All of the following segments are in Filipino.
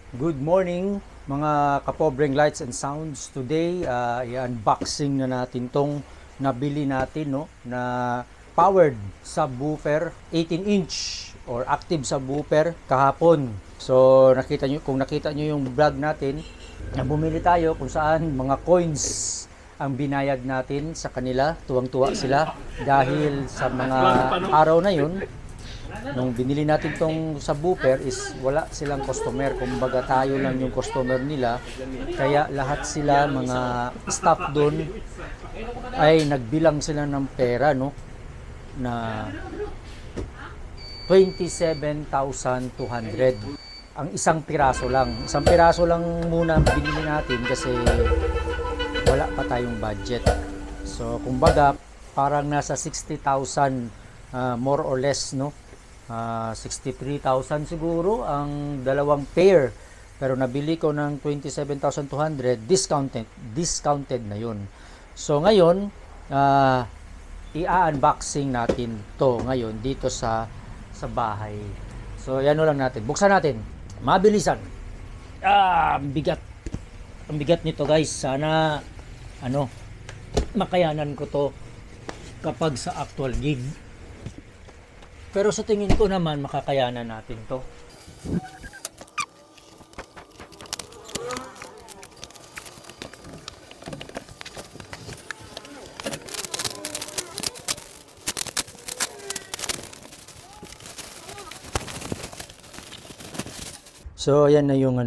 Good morning mga kapobreng lights and sounds. Today, i-unboxing na natin tong nabili natin na powered subwoofer 18-inch or active subwoofer kahapon. So kung nakita nyo yung vlog natin, na bumili tayo kung saan mga coins ang binayad natin sa kanila. Tuwang-tuwa sila dahil sa mga araw na yun nung binili natin tong subwoofer is wala silang customer, kumbaga tayo lang yung customer nila, kaya lahat sila mga staff doon ay nagbilang sila ng pera na 27,200 ang isang piraso lang muna binili natin kasi wala pa tayong budget. So kumbaga parang nasa 60,000 more or less 63,000 siguro ang dalawang pair, pero nabili ko ng 27,200 discounted na yun. So ngayon i-unboxing natin to ngayon dito sa bahay. So yan lang natin, buksan natin mabilisan. Ang bigat nito guys, sana makayanan ko to kapag sa actual gig. Pero sa tingin ko naman makakayanan natin to. So ayan na yung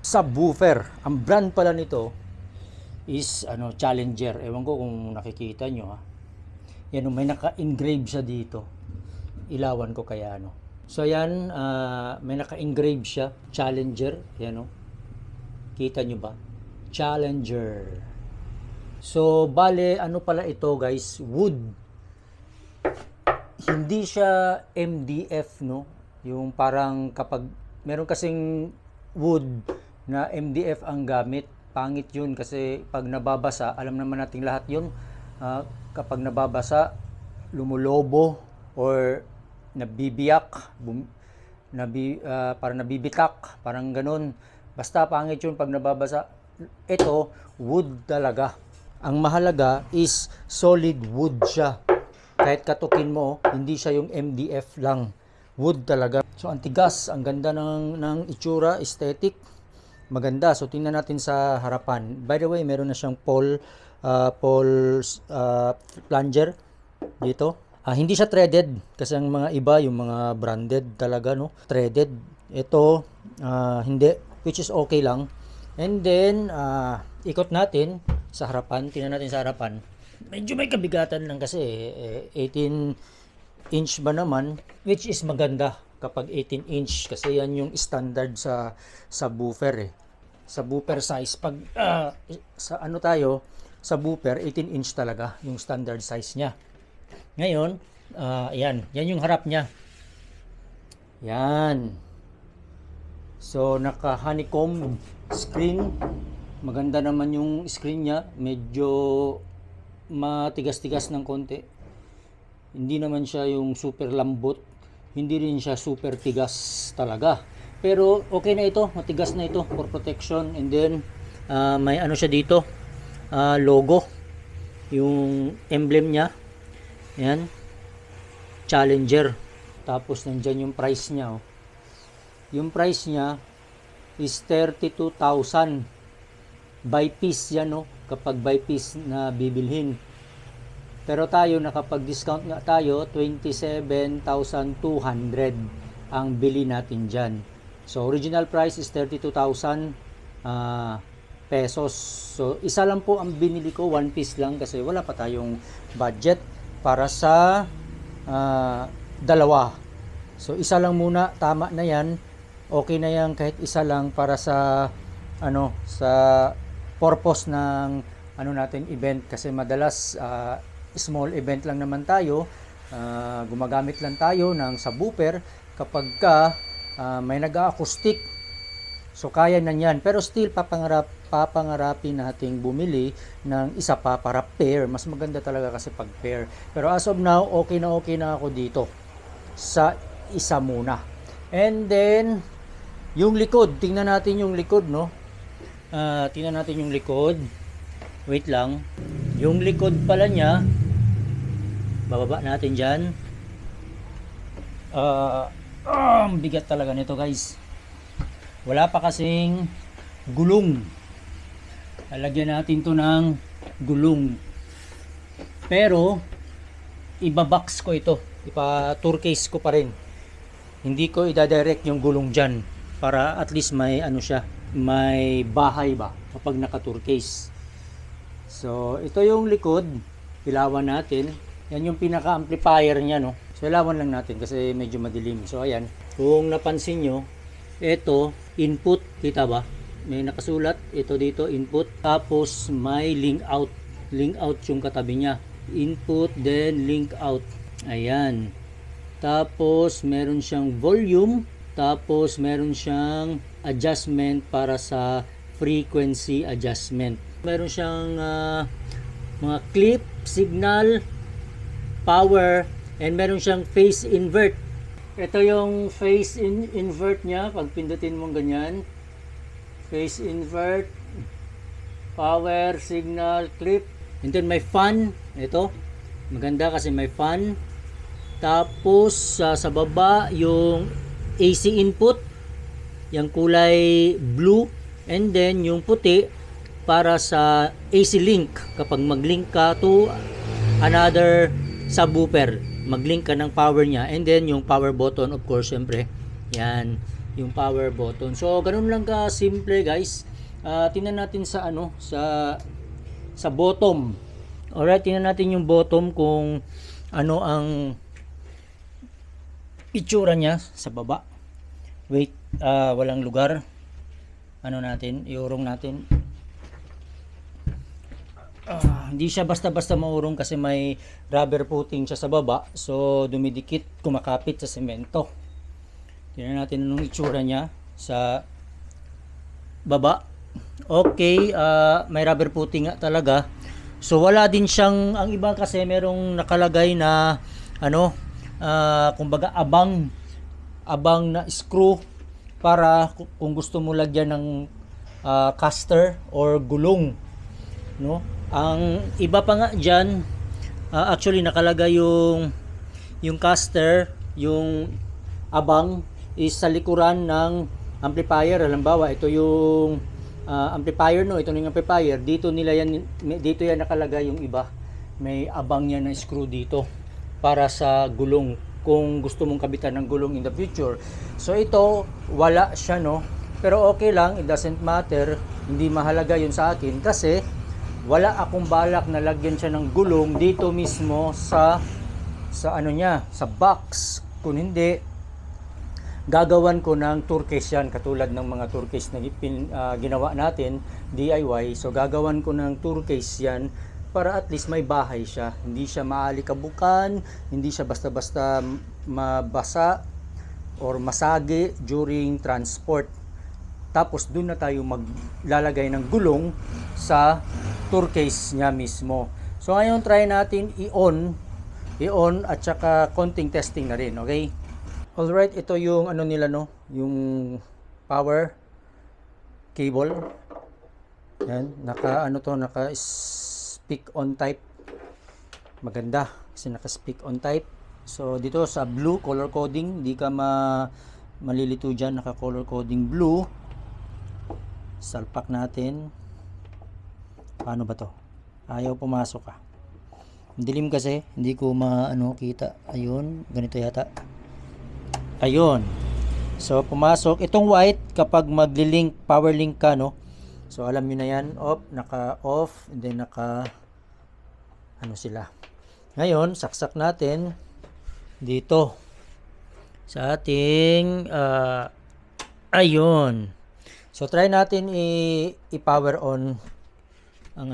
subwoofer. Ang brand pala nito is Challenger. Ewan ko kung nakikita nyo ha. Yan, may naka-engrave siya dito. Ilawan ko kaya So ayan, may naka-engrave siya, Challenger, yan kita nyo ba? Challenger. So bale, pala ito guys, wood. Hindi siya MDF yung parang kapag meron kasing wood na MDF ang gamit, pangit yun kasi pag nababasa, alam naman nating lahat yun, kapag nababasa, lumulobo or nabibiyak, parang nabibitak, parang ganun. Basta pangit yun pag nababasa. Ito, wood talaga. Ang mahalaga is solid wood siya. Kahit katukin mo, hindi siya yung MDF lang. Wood talaga. So, ang tigas, ang ganda ng itsura, aesthetic. Maganda. So, tingnan natin sa harapan. By the way, meron na siyang pole plunger dito. Hindi siya threaded kasi ang mga iba, yung mga branded talaga threaded. Ito hindi, which is okay lang. And then ikot natin sa harapan, tingnan natin sa harapan. Medyo may kabigatan lang kasi 18 inch ba naman, which is maganda kapag 18 inch kasi yan yung standard sa subwoofer subwoofer size. Pag sa subwoofer 18 inch talaga yung standard size niya. Ngayon, yan yung harap niya. Yan. So, naka-honeycomb screen. Maganda naman yung screen niya. Medyo matigas-tigas ng konti. Hindi naman siya yung super lambot. Hindi rin siya super tigas talaga. Pero, okay na ito. Matigas na ito for protection. And then, may siya dito. Logo. Yung emblem niya. Yan. Challenger. Tapos nandyan yung price niya. Yung price niya is 32,000. By piece yan kapag by piece na bibilhin. Pero tayo nakapag-discount nga tayo, 27,200 ang bili natin dyan. So original price is 32,000 pesos. So isa lang po ang binili ko, one piece lang kasi wala pa tayong budget para sa dalawa. So isa lang muna, tama na yan. Okay na yan kahit isa lang para sa sa purpose ng natin event kasi madalas small event lang naman tayo. Gumagamit lang tayo ng subwoofer kapag may nag-acoustic. So kaya na yan, pero still papangarapin nating bumili ng isa pa para pair. Mas maganda talaga kasi pag pair. Pero as of now, okay na ako dito sa isa muna. And then Yung likod, tingnan natin yung likod, no? Tingnan natin yung likod. Wait lang. Yung likod pala niya, bababa natin dyan. Ang bigat talaga nito, guys. Wala pa kasing gulong. Lalagyan natin to ng gulong. Pero, ibabox ko ito. Ipa-turcase ko pa rin. Hindi ko idadirect yung gulong dyan. Para at least may ano siya, may bahay ba kapag naka-turcase. So, ito yung likod. Ilawan natin. Yan yung pinaka-amplifier niya, no? So, ilawan lang natin kasi medyo madilim. So, ayan. Kung napansin nyo, ito, input. Kita ba? May nakasulat. Ito dito, input. Tapos, may link out. Link out yung katabi niya. Input, then link out. Ayan. Tapos, meron siyang volume. Tapos, meron siyang adjustment para sa frequency adjustment. Meron siyang mga clip, signal, power, and meron siyang phase invert. Ito yung phase invert niya. Pag pindutin mo ganyan, phase invert, power, signal, clip. And then may fan. Ito, maganda kasi may fan. Tapos sa baba yung AC input, yung kulay blue, and then yung puti para sa AC link. Kapag mag-link ka to another subwoofer, mag-link ka ng power niya, and then yung power button, of course, syempre yan yung power button. So ganun lang ka simple, guys. Tingnan natin sa ano, sa bottom. Alright, tingnan natin yung bottom kung ano ang itsura niya sa baba. Wait, walang lugar. Ano natin, iurong natin. Hindi siya basta-basta maurong kasi may rubber footing siya sa baba. So, dumidikit, kumakapit sa semento. Tingnan natin anong itsura niya sa baba. Okay, may rubber footing nga talaga. So, wala din siyang, ang iba kasi merong nakalagay na, ano, kumbaga abang na screw para kung gusto mo lagyan ng caster or gulong, no? Ang iba pa nga dyan, actually nakalagay yung caster, yung abang is sa likuran ng amplifier. Halimbawa, ito yung amplifier, no? Ito yung amplifier. Dito yan nakalagay yung iba. May abang yan na screw dito para sa gulong kung gusto mong kabitan ng gulong in the future. So ito, wala siya, no? Pero okay lang, it doesn't matter. Hindi mahalaga yun sa akin kasi wala akong balak na lagyan siya ng gulong dito mismo sa ano niya, sa box. Kung hindi, gagawan ko ng turcase yan, katulad ng mga turcase na ginawa natin, DIY. So gagawan ko ng turcase yan para at least may bahay siya. Hindi siya maalikabukan, hindi siya basta-basta mabasa or masagi during transport. Tapos doon na tayo maglalagay ng gulong sa turcase niya mismo. So ngayon try natin i-on at saka konting testing na rin, okay? Alright, ito yung ano nila, no, yung power cable. Yan, naka speak on type. Maganda kasi naka speak on type. So dito sa blue color coding, di ka malilito dyan, naka color coding blue. Salpak natin. Paano ba to? Ayaw pumasok ah. Dilim kasi, hindi ko kita. Ayun, ganito yata. Ayun. So pumasok. Itong white kapag magli-link, power link ka, no? So alam niyo na yan, naka-off, and then sila. Ngayon, saksak natin dito sa ating ayun. So try natin i-power on ang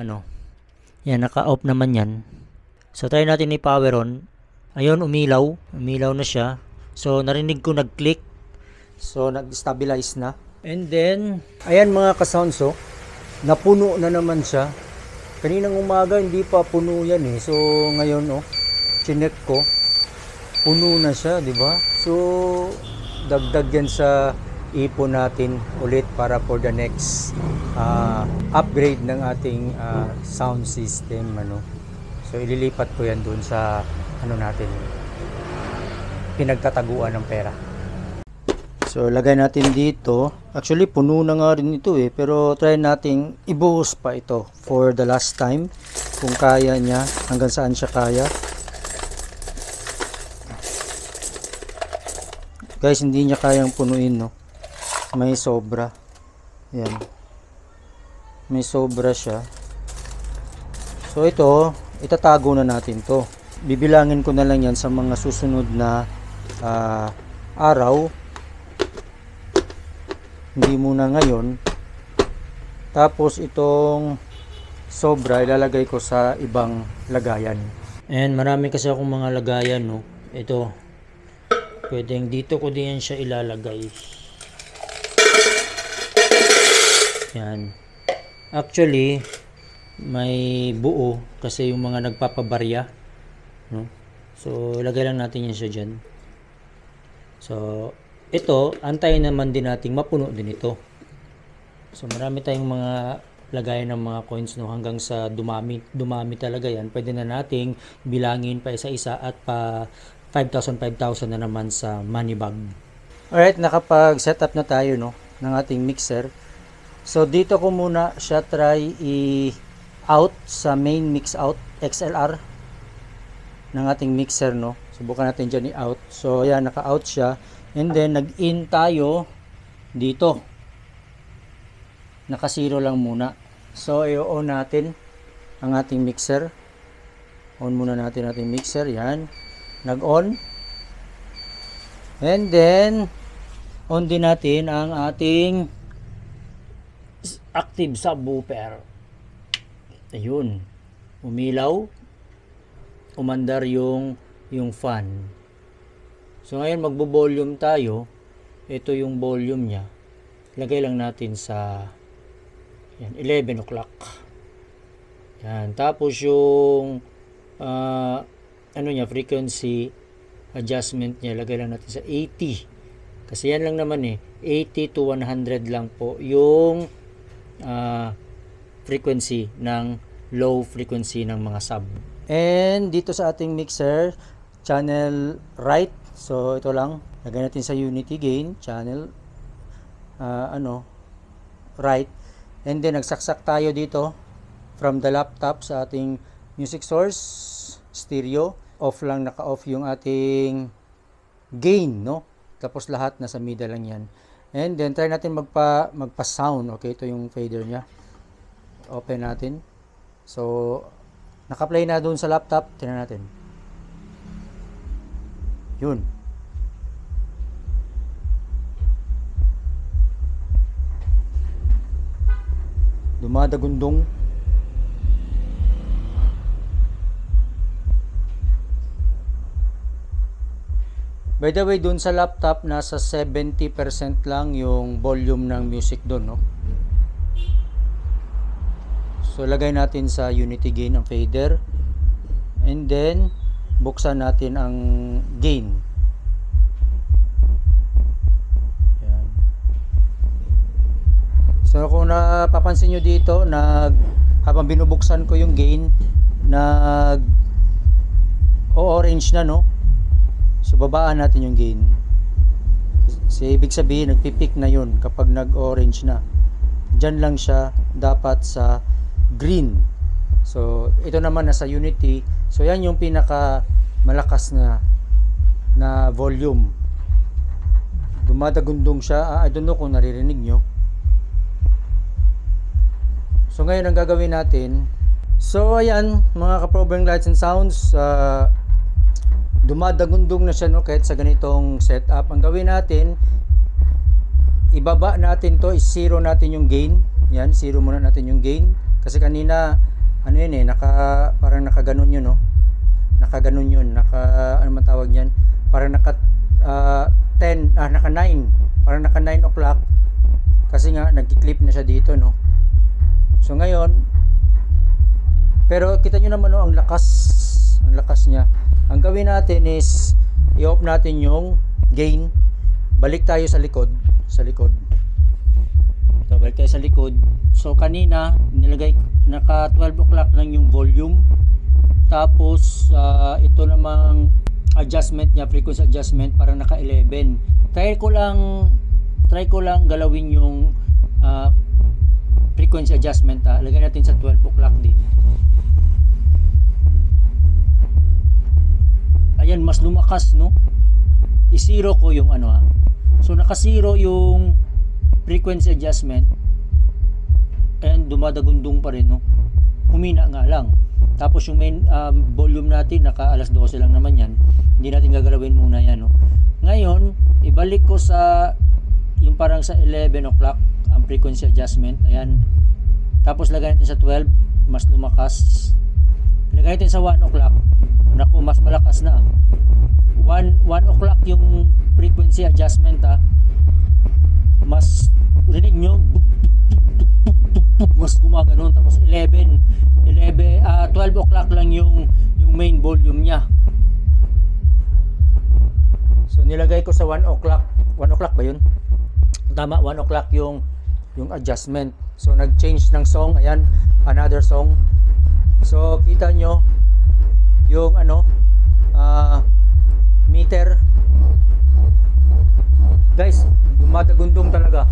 yan, naka-off naman yan. So try natin i-power on. Ayun, umilaw na siya. So narinig ko nag-click. So nag-stabilize na. And then ayan mga ka-sounds, napuno na naman siya. Kaninang umaga hindi pa puno yan eh. So ngayon chinek ko, puno na siya, di ba? So dagdag yan sa ipon natin ulit para for the next upgrade ng ating sound system, ano. So ililipat ko yan dun sa ano natin, pinagtataguan ng pera. So lagay natin dito. Actually puno na nga rin ito pero try nating ibuhos pa ito for the last time kung kaya niya, hanggang saan siya kaya. Guys, hindi niya kayang punuin, no. May sobra. Yan. May sobra siya. So ito, itatago na natin to. Bibilangin ko na lang yan sa mga susunod na araw. Hindi muna ngayon. Tapos itong sobra ilalagay ko sa ibang lagayan. And marami kasi akong mga lagayan, no. Ito, pwedeng dito ko din siya ilalagay. Yan. Actually, may buo kasi yung mga nagpapabarya, no? So ilagay lang natin yan siya dyan. So ito, antayin naman din nating mapuno din ito. So marami tayong mga lagayan ng mga coins, no, hanggang sa dumami talaga yan. Pwede na nating bilangin pa isa-isa at pa 5,000 na naman sa money bag. Alright, nakapag-setup na tayo, no, ng ating mixer. So dito ko muna siya try i-out sa main mix out XLR ng ating mixer, no. Subukan natin dyan i-out. So ayan, naka-out siya. And then nag-in tayo dito. Naka-zero lang muna. So i-on natin ang ating mixer. On muna natin ating mixer. Yan. Nag-on. And then on din natin ang ating active subwoofer. Ayun. Umilaw. Umandar yung fan. So ngayon magbo-volume tayo. Ito yung volume niya. Lagay lang natin sa yan, 11 o'clock. Yan. Tapos yung ano niya, frequency adjustment niya, lagay lang natin sa 80. Kasi yan lang naman 80 to 100 lang po yung frequency ng low frequency ng mga sub. And dito sa ating mixer, channel right. So ito lang, lagay natin sa unity gain, channel right. And then nagsaksak tayo dito from the laptop sa ating music source, stereo. Off lang, naka-off yung ating gain, no? Tapos lahat nasa middle lang yan. And then try natin magpa-sound. Okay, ito yung fader niya. Open natin. So naka-play na doon sa laptop. Tingnan natin. Yun. Dumadagundong. By the way, doon sa laptop, nasa 70% lang yung volume ng music doon, no? So, lagay natin sa unity gain ang fader. And then, buksan natin ang gain. Yan. So, kung napapansin nyo dito, habang binubuksan ko yung gain, orange na, no? So babaan natin yung gain. Kasi ibig sabihin nagpipik na yun kapag nag-orange na. Diyan lang siya dapat sa green. So ito naman nasa unity. So yan yung pinaka malakas na volume. Dumadagundong siya. I don't know kung naririnig nyo. So ngayon ang gagawin natin. So ayan mga ka-Probring Lights and Sounds, dumadagundong na siya, no, kahit sa ganitong setup. Ang gawin natin, ibaba natin to, zero natin yung gain. Yan, zero muna natin yung gain. Kasi kanina, ano yun parang nakaganon yun, no? Nakaganon yun, ano man tawag yan? Parang naka 9. Parang naka 9 o'clock. Kasi nga, nagki-clip na siya dito, no? So ngayon, pero kita nyo naman, no, ang lakas niya. Ang gawin natin is i-off natin yung gain, balik tayo sa likod sa likod. So, balik tayo sa likod. So, kanina, naka 12 o'clock lang yung volume. Tapos, ito namang adjustment niya, frequency adjustment, parang naka 11. Try ko lang galawin yung frequency adjustment. Lagay natin sa 12 o'clock din. Ayan, mas lumakas, no? I-zero ko yung So, naka-zero yung frequency adjustment and dumadagundong pa rin, no? Humina nga lang. Tapos yung main volume natin, naka alas 12 lang naman yan. Hindi natin gagalawin muna yan, no? Ngayon, ibalik ko sa yung parang sa 11 o'clock ang frequency adjustment. Ayan. Tapos lagay natin sa 12, mas lumakas. Lagay natin sa 1 o'clock. Naku, mas malakas na. 1 o'clock yung frequency adjustment, mas rinig nyo, mas gumaganon. Tapos 12 o'clock lang yung main volume nya. So nilagay ko sa 1 o'clock. 1 o'clock ba yun? Tama, 1 o'clock yung adjustment. So nag-change ng song. Ayan, another song. So kita nyo yung meter. Guys, dumadagundong talaga.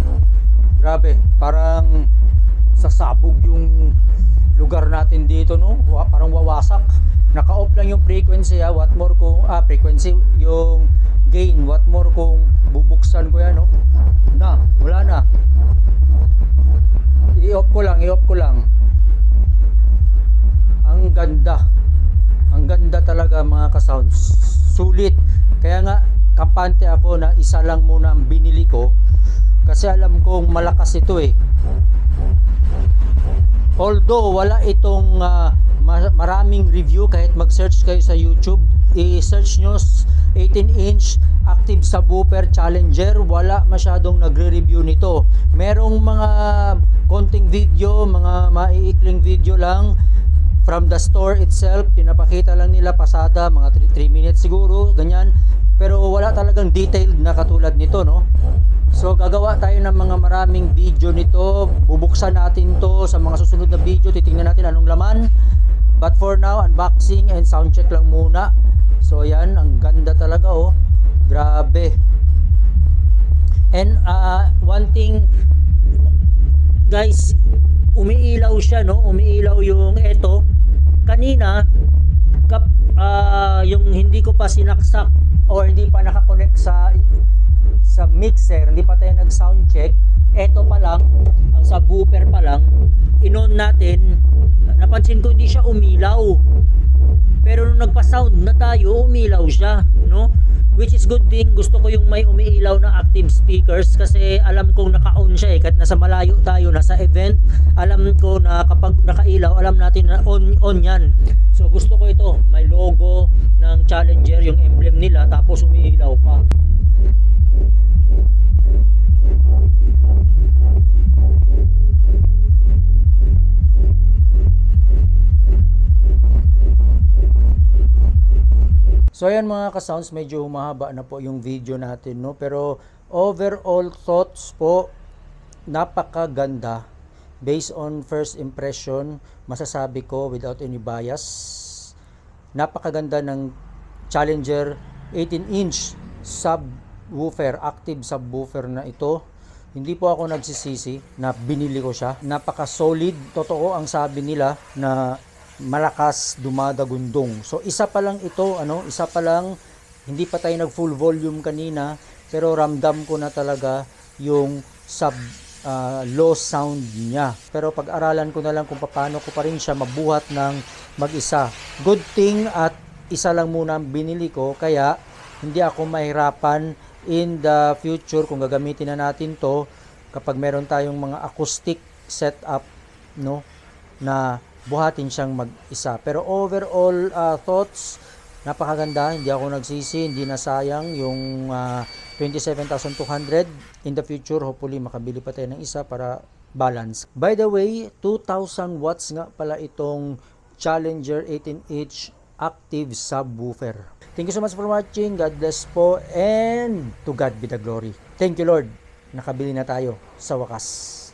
Grabe, parang sasabog yung lugar natin dito, no? Parang wawasak. Naka-off lang yung frequency, what more kung frequency, yung gain, what more kung bubuksan ko yan, no? Wala na. I-off ko lang. Ang ganda talaga, mga ka-sounds. Sulit. Kaya nga kampante ako na isa lang muna ang binili ko kasi alam kong malakas ito eh. Although wala itong maraming review, kahit mag-search kayo sa YouTube, i-search nyo 18-inch active subwoofer Challenger, wala masyadong nagre-review nito. Merong mga konting video, mga maiikling video lang from the store itself, pinapakita lang nila pasada, mga 3 minutes siguro, ganyan. Pero wala talagang detailed na katulad nito, no? So gagawa tayo ng mga maraming video nito, bubuksan natin to sa mga susunod na video, titingnan natin anong laman. But for now, unboxing and sound check lang muna. So ayan, ang ganda talaga, oh. Grabe. And one thing, guys, umiilaw siya, no? Umiilaw yung eto. Kanina, yung hindi ko pa sinaksak or hindi pa nakakonect sa mixer, hindi pa tayo nag sound check, eto pa lang, ang subwoofer pa lang, inon natin, napansin ko hindi siya umilaw. Pero nung nagpa-sound na tayo, umilaw siya, no? Which is good thing. Gusto ko yung may umiilaw na active speakers kasi alam kong naka-on siya eh. Kahit nasa malayo tayo, nasa event, alam ko na kapag nakailaw, alam natin na on yan. So gusto ko ito, may logo ng Challenger, yung emblem nila, tapos umiilaw pa. So ayan mga ka-sounds, medyo humahaba na po yung video natin, no? Pero overall thoughts po, napakaganda. Based on first impression, masasabi ko without any bias, napakaganda ng Challenger 18-inch subwoofer, active subwoofer na ito. Hindi po ako nagsisisi na binili ko siya. Napaka-solid. Totoo ang sabi nila na malakas, dumadagundong. So isa pa lang ito, isa pa lang, hindi pa tayo nag full volume kanina, pero ramdam ko na talaga yung low sound niya. Pero pag-aralan ko na lang kung paano ko pa rin siya mabuhat ng mag-isa. Good thing at isa lang muna ang binili ko, kaya hindi ako mahirapan in the future kung gagamitin na natin to kapag meron tayong mga acoustic setup, no, na buhatin siyang mag-isa. Pero overall thoughts, napakaganda. Hindi ako nagsisi, hindi nasayang yung 27,200. In the future, hopefully makabili pa tayo ng isa para balance. By the way, 2,000 watts nga pala itong Challenger 18-inch active subwoofer. Thank you so much for watching. God bless po, and to God be the glory. Thank you, Lord. nakabili na tayo sa wakas.